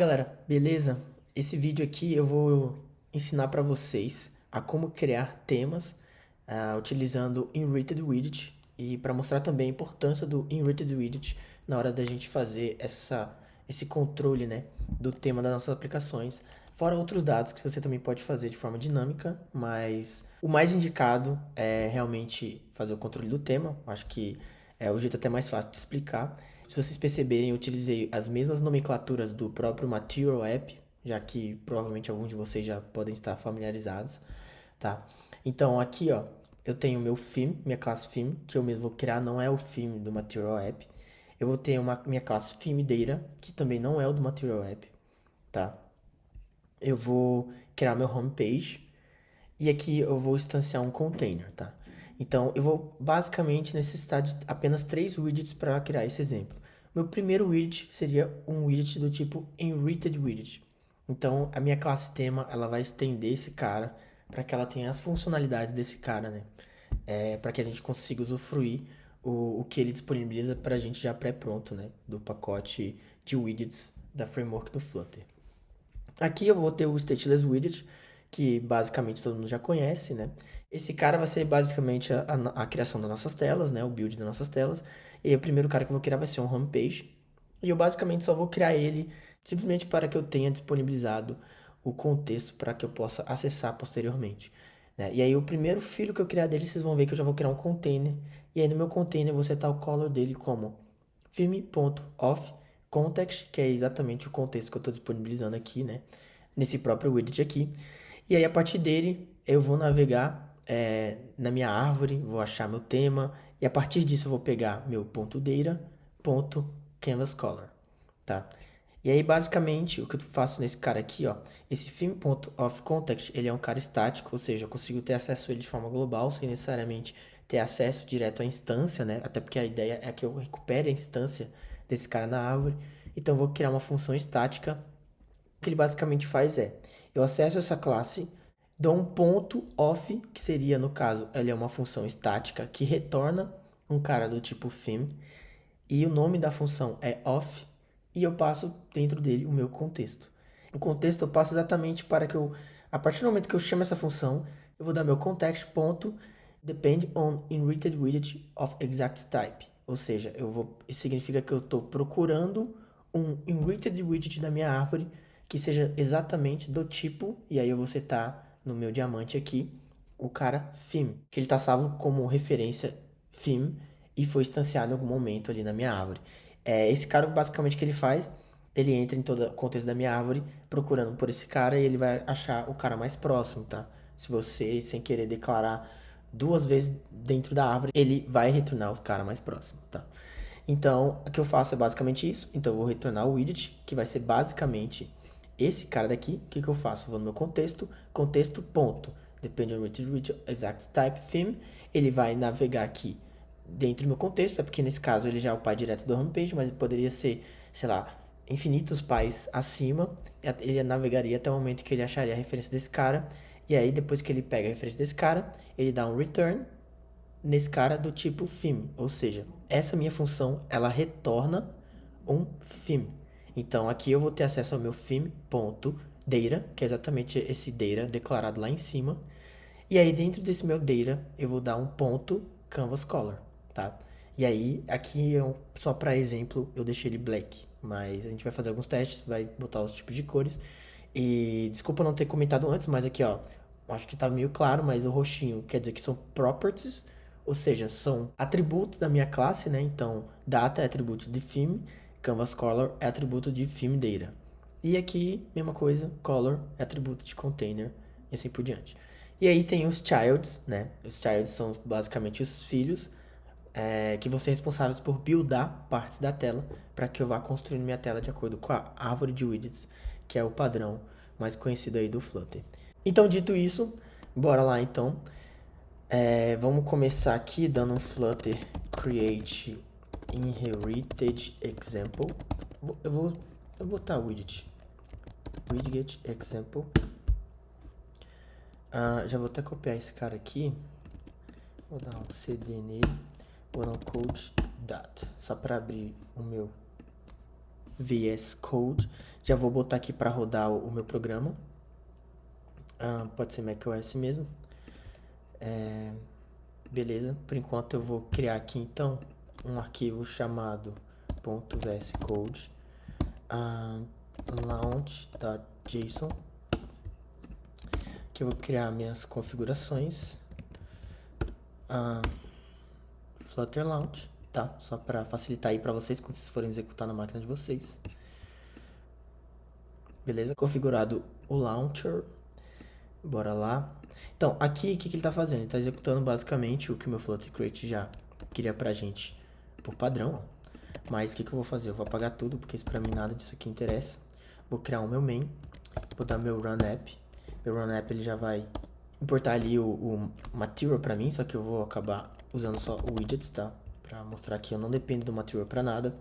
Galera, beleza? Esse vídeo aqui eu vou ensinar para vocês a como criar temas utilizando Enriched Widget e para mostrar também a importância do Enriched Widget na hora da gente fazer esse controle, né, do tema das nossas aplicações. Fora outros dados que você também pode fazer de forma dinâmica, mas o mais indicado é realmente fazer o controle do tema. Acho que é o jeito até mais fácil de explicar. Se vocês perceberem, eu utilizei as mesmas nomenclaturas do próprio Material App, já que provavelmente alguns de vocês já podem estar familiarizados, tá? Então aqui, ó, eu tenho meu theme, minha classe theme, que eu mesmo vou criar, não é o theme do Material App. Eu vou ter minha classe theme data, que também não é o do Material App, tá? Eu vou criar meu homepage e aqui eu vou instanciar um container, tá? Então eu vou basicamente necessitar de apenas três widgets para criar esse exemplo. Meu primeiro widget seria um widget do tipo Enriched Widget. Então a minha classe tema ela vai estender esse cara para que ela tenha as funcionalidades desse cara, né? Para que a gente consiga usufruir o que ele disponibiliza para a gente já pré-pronto, né? Do pacote de widgets da framework do Flutter. Aqui eu vou ter o Stateless Widget, que basicamente todo mundo já conhece, né? Esse cara vai ser basicamente a criação das nossas telas, né? O build das nossas telas. E aí, o primeiro cara que eu vou criar vai ser um homepage. E eu basicamente só vou criar ele simplesmente para que eu tenha disponibilizado o contexto para que eu possa acessar posteriormente, né? E aí o primeiro filho que eu criar dele, vocês vão ver que eu já vou criar um container. E aí no meu container eu vou setar o color dele como theme.off context, que é exatamente o contexto que eu estou disponibilizando aqui, né? Nesse próprio widget aqui. E aí, a partir dele, eu vou navegar na minha árvore, vou achar meu tema, e a partir disso eu vou pegar meu ponto .data, ponto canvas color, tá? E aí, basicamente, o que eu faço nesse cara aqui, ó, esse theme.ofContext, ele é um cara estático, ou seja, eu consigo ter acesso a ele de forma global, sem necessariamente ter acesso direto à instância, né? Até porque a ideia é que eu recupere a instância desse cara na árvore. Então, eu vou criar uma função estática. O que ele basicamente faz é, eu acesso essa classe, dou um ponto off, que seria, no caso, ele é uma função estática que retorna um cara do tipo theme, e o nome da função é off, e eu passo dentro dele o meu contexto. O contexto eu passo exatamente para que eu, a partir do momento que eu chamo essa função, eu vou dar meu context ponto depend on enriched widget of exact type. Ou seja, isso significa que eu estou procurando um enriched widget da minha árvore que seja exatamente do tipo, e aí eu vou setar no meu diamante aqui, o cara theme, que ele está salvo como referência theme e foi instanciado em algum momento ali na minha árvore. Esse cara, basicamente, o que ele faz? Ele entra em todo o contexto da minha árvore procurando por esse cara e ele vai achar o cara mais próximo, tá? Se você, sem querer declarar duas vezes dentro da árvore, ele vai retornar o cara mais próximo, tá? Então, o que eu faço é basicamente isso. Então, eu vou retornar o widget, que vai ser basicamente esse cara daqui. O que eu faço? Eu vou no meu contexto, contexto ponto, depende on widget exact type theme. Ele vai navegar aqui dentro do meu contexto, é porque nesse caso ele já é o pai direto do homepage, mas ele poderia ser, sei lá, infinitos pais acima. Ele navegaria até o momento que ele acharia a referência desse cara. E aí, depois que ele pega a referência desse cara, ele dá um return nesse cara do tipo theme, ou seja, essa minha função ela retorna um theme. Então aqui eu vou ter acesso ao meu theme.data, que é exatamente esse data declarado lá em cima. E aí dentro desse meu data eu vou dar um ponto canvas color, tá? E aí aqui só para exemplo eu deixei ele black, mas a gente vai fazer alguns testes, vai botar os tipos de cores. E desculpa não ter comentado antes, mas aqui ó, acho que tá meio claro, mas o roxinho quer dizer que são properties, ou seja, são atributos da minha classe, né? Então, data é atributo de theme, canvas color é atributo de theme data. E aqui, mesma coisa, color é atributo de container e assim por diante. E aí tem os childs, né? Os childs são basicamente os filhos que vão ser responsáveis por buildar partes da tela para que eu vá construindo minha tela de acordo com a árvore de widgets, que é o padrão mais conhecido aí do Flutter. Então, dito isso, bora lá então. Vamos começar aqui dando um Flutter create inherited example. Eu vou botar widget example. Já vou até copiar esse cara aqui. Vou dar um cd nele. Vou dar um code data. Só para abrir o meu VS Code. Já vou botar aqui para rodar o meu programa. Pode ser macOS mesmo. Beleza, por enquanto eu vou criar aqui então um arquivo chamado .vscode launch.json, que eu vou criar minhas configurações. Flutter Launch, tá? Só para facilitar aí para vocês quando vocês forem executar na máquina de vocês. Beleza? Configurado o launcher. Bora lá. Então, aqui, o que ele tá fazendo? Ele tá executando basicamente o que o meu Flutter Create já queria pra gente por padrão. Mas o que eu vou fazer? Eu vou apagar tudo, porque isso pra mim nada disso aqui interessa. Vou criar o meu main. Vou dar meu run app. Meu run app ele já vai importar ali o material pra mim, só que eu vou acabar usando só o widgets, tá? Pra mostrar que eu não dependo do material pra nada.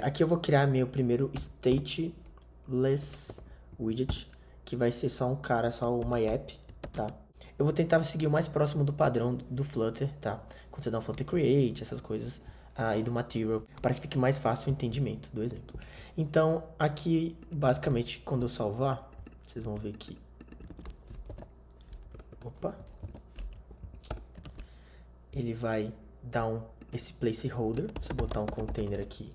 Aqui eu vou criar meu primeiro stateless widget, que vai ser só um cara, só o myApp, tá? Eu vou tentar seguir o mais próximo do padrão do Flutter, tá? Quando você dá um Flutter Create, essas coisas, e do Material, para que fique mais fácil o entendimento do exemplo. Então, aqui, basicamente, quando eu salvar, vocês vão ver que... Opa! Ele vai dar esse placeholder. Se eu botar um container aqui,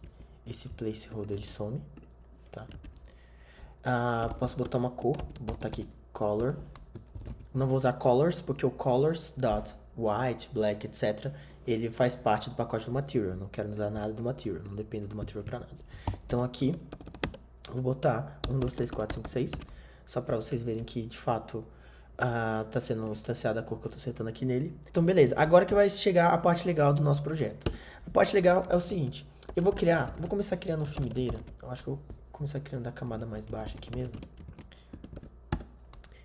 esse placeholder ele some, tá? Posso botar uma cor, vou botar aqui color. Não vou usar colors, porque o colors.white, black, etc. ele faz parte do pacote do material. Não quero usar nada do material, não depende do material para nada. Então aqui, vou botar 1, 2, 3, 4, 5, 6. Só para vocês verem que, de fato, tá sendo instanciada a cor que eu tô setando aqui nele. Então, beleza. Agora que vai chegar a parte legal do nosso projeto. A parte legal é o seguinte. Eu vou começar criando um filmedeira. Eu acho que eu vou começar criando da camada mais baixa aqui mesmo.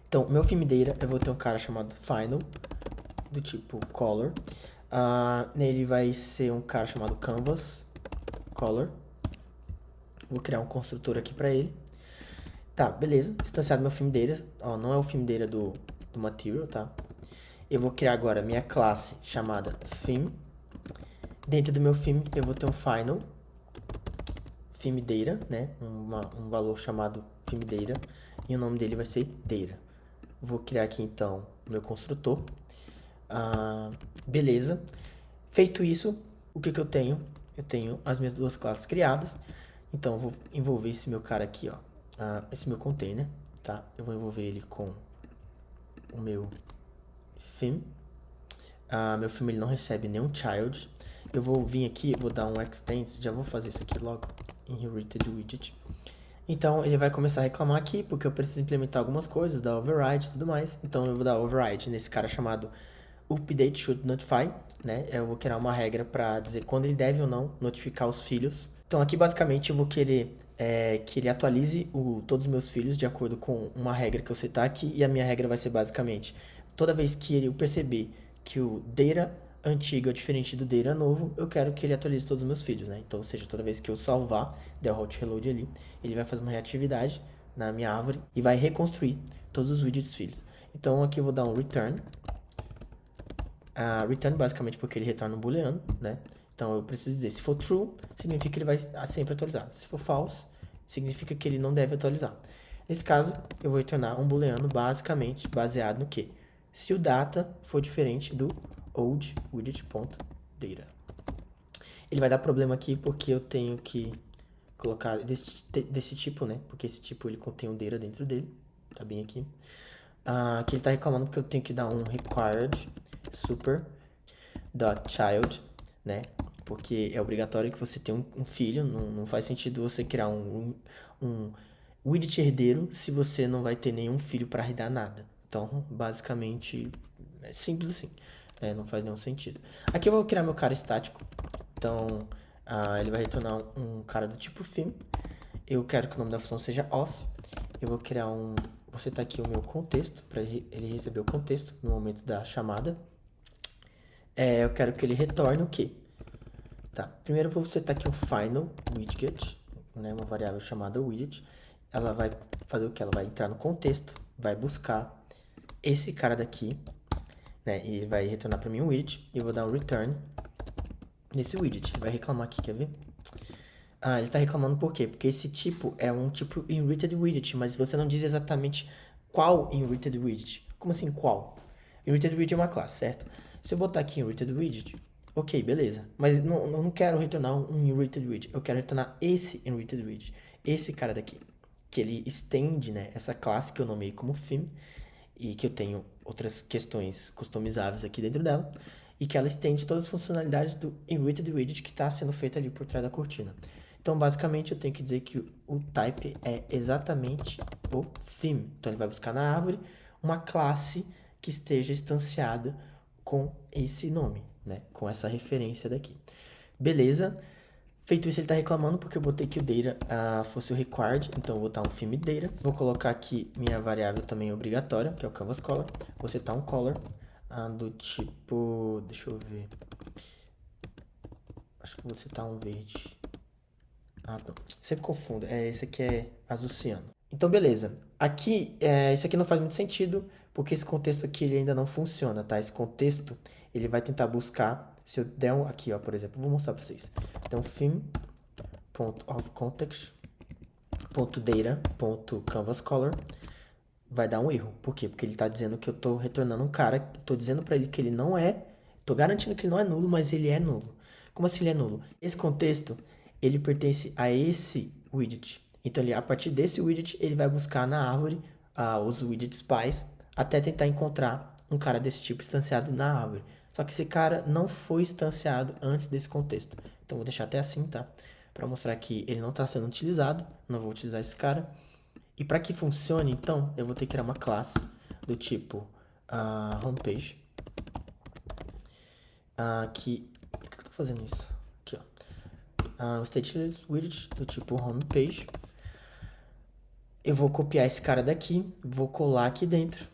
Então, meu filmedeira, eu vou ter um cara chamado Final, do tipo Color. Nele vai ser um cara chamado Canvas, Color. Vou criar um construtor aqui pra ele. Tá, beleza. Instanciado meu filmedeira. Ó, não é o filmedeira do material, tá? Eu vou criar agora minha classe chamada Theme. Dentro do meu theme, eu vou ter um Final FimeData, né? Um valor chamado FimeData. E o nome dele vai ser Data. Vou criar aqui, então, o meu construtor. Beleza. Feito isso, o que eu tenho? Eu tenho as minhas duas classes criadas. Então, eu vou envolver esse meu cara aqui, ó. Esse meu container, tá? Eu vou envolver ele com o meu theme. Meu theme ele não recebe nenhum child. Eu vou vir aqui, vou dar um extend. Já vou fazer isso aqui logo. Inherited widget. Então, ele vai começar a reclamar aqui, porque eu preciso implementar algumas coisas, dar override e tudo mais. Então, eu vou dar override nesse cara chamado update should notify, né? Eu vou criar uma regra para dizer quando ele deve ou não notificar os filhos. Então, aqui, basicamente, eu vou querer que ele atualize todos os meus filhos de acordo com uma regra que eu setar aqui. E a minha regra vai ser, basicamente, toda vez que eu perceber que o data antigo é diferente do data novo, eu quero que ele atualize todos os meus filhos, né? Então, ou seja, toda vez que eu salvar, der o hot reload ali, ele vai fazer uma reatividade na minha árvore e vai reconstruir todos os widgets filhos. Então, aqui eu vou dar um return. Return basicamente porque ele retorna um booleano, né? Então, eu preciso dizer, se for true, significa que ele vai sempre atualizar. Se for false, significa que ele não deve atualizar. Nesse caso, eu vou retornar um booleano basicamente baseado no quê? Se o data for diferente do old widget.data. Ele vai dar problema aqui porque eu tenho que colocar desse tipo, né? Porque esse tipo ele contém um data dentro dele. Tá bem aqui. Aqui ele tá reclamando porque eu tenho que dar um required super.child, né? Porque é obrigatório que você tenha um filho. Não faz sentido você criar um widget herdeiro se você não vai ter nenhum filho para herdar nada. Então, basicamente, é simples assim. Não faz nenhum sentido. Aqui eu vou criar meu cara estático. Então, ele vai retornar um cara do tipo theme. Eu quero que o nome da função seja off. Eu vou criar vou setar aqui o meu contexto, para ele receber o contexto no momento da chamada. Eu quero que ele retorne o quê? Tá, primeiro eu vou setar aqui um final widget, né, uma variável chamada widget. Ela vai fazer o que? Ela vai entrar no contexto, vai buscar esse cara daqui, né, e ele vai retornar para mim um widget. E eu vou dar um return nesse widget. Vai reclamar aqui, quer ver? Ah, ele tá reclamando por quê? Porque esse tipo é um tipo Inrited Widget, mas você não diz exatamente qual Inrited Widget. Como assim qual? Inrited Widget é uma classe, certo? Se eu botar aqui Inrited Widget, ok, beleza. Mas não quero retornar um Inrited Widget. Eu quero retornar esse Inrited Widget. Esse cara daqui. Que ele estende, né, essa classe que eu nomeei como theme e que eu tenho outras questões customizáveis aqui dentro dela e que ela estende todas as funcionalidades do Inrited Widget que está sendo feito ali por trás da cortina. Então, basicamente, eu tenho que dizer que o type é exatamente o theme. Então, ele vai buscar na árvore uma classe que esteja instanciada com esse nome, né? Com essa referência daqui. Beleza. Feito isso, ele está reclamando porque eu botei que o data fosse o required, então eu vou botar um theme data. Vou colocar aqui minha variável também obrigatória, que é o canvas color. Vou setar um color do tipo, deixa eu ver. Acho que vou setar um verde. Ah, não. Sempre confundo. Esse aqui é azul ciano. Então, beleza. Aqui, isso aqui não faz muito sentido, porque esse contexto aqui ele ainda não funciona, tá? Esse contexto, ele vai tentar buscar, se eu der um, aqui, ó, por exemplo, vou mostrar para vocês. Então, theme.ofContext.data.canvasColor vai dar um erro. Por quê? Porque ele está dizendo que eu estou retornando um cara, estou dizendo para ele que ele não é, estou garantindo que ele não é nulo, mas ele é nulo. Como assim ele é nulo? Esse contexto, ele pertence a esse widget. Então, a partir desse widget, ele vai buscar na árvore os widgets pais até tentar encontrar um cara desse tipo instanciado na árvore. Só que esse cara não foi instanciado antes desse contexto. Então, vou deixar até assim, tá? Para mostrar que ele não está sendo utilizado. Não vou utilizar esse cara. E para que funcione, então, eu vou ter que criar uma classe do tipo homepage. Que... Por que eu tô fazendo isso? Aqui, ó. O stateless widget do tipo homepage. Eu vou copiar esse cara daqui, vou colar aqui dentro.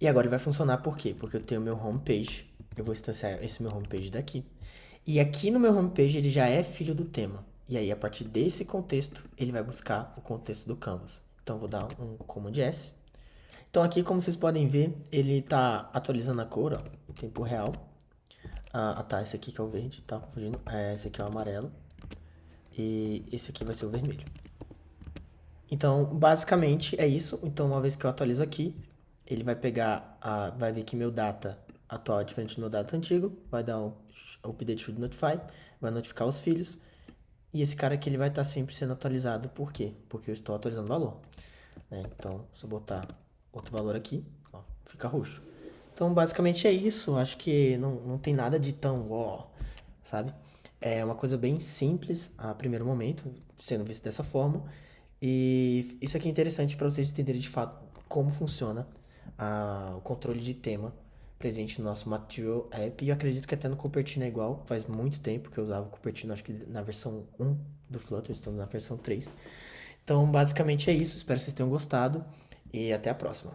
E agora ele vai funcionar por quê? Porque eu tenho meu homepage. Eu vou instanciar esse meu homepage daqui. E aqui no meu homepage ele já é filho do tema. E aí, a partir desse contexto, ele vai buscar o contexto do canvas. Então, eu vou dar um Command S. Então, aqui, como vocês podem ver, ele está atualizando a cor, ó, em tempo real. Tá, esse aqui que é o verde, tá confundindo. Esse aqui é o amarelo. E esse aqui vai ser o vermelho. Então, basicamente, é isso. Então, uma vez que eu atualizo aqui, ele vai pegar, vai ver que meu data atual é diferente do meu data antigo, vai dar um update should notify, vai notificar os filhos, e esse cara aqui ele vai estar sempre sendo atualizado. Por quê? Porque eu estou atualizando o valor, né? Então, se eu botar outro valor aqui, ó, fica roxo. Então, basicamente é isso. Acho que não tem nada de tão sabe? É uma coisa bem simples a primeiro momento, sendo visto dessa forma. E isso aqui é interessante para vocês entenderem de fato como funciona o controle de tema presente no nosso Material App. E eu acredito que até no Cupertino é igual. Faz muito tempo que eu usava o Cupertino, acho que na versão 1 do Flutter, estamos na versão 3. Então, basicamente é isso. Espero que vocês tenham gostado e até a próxima.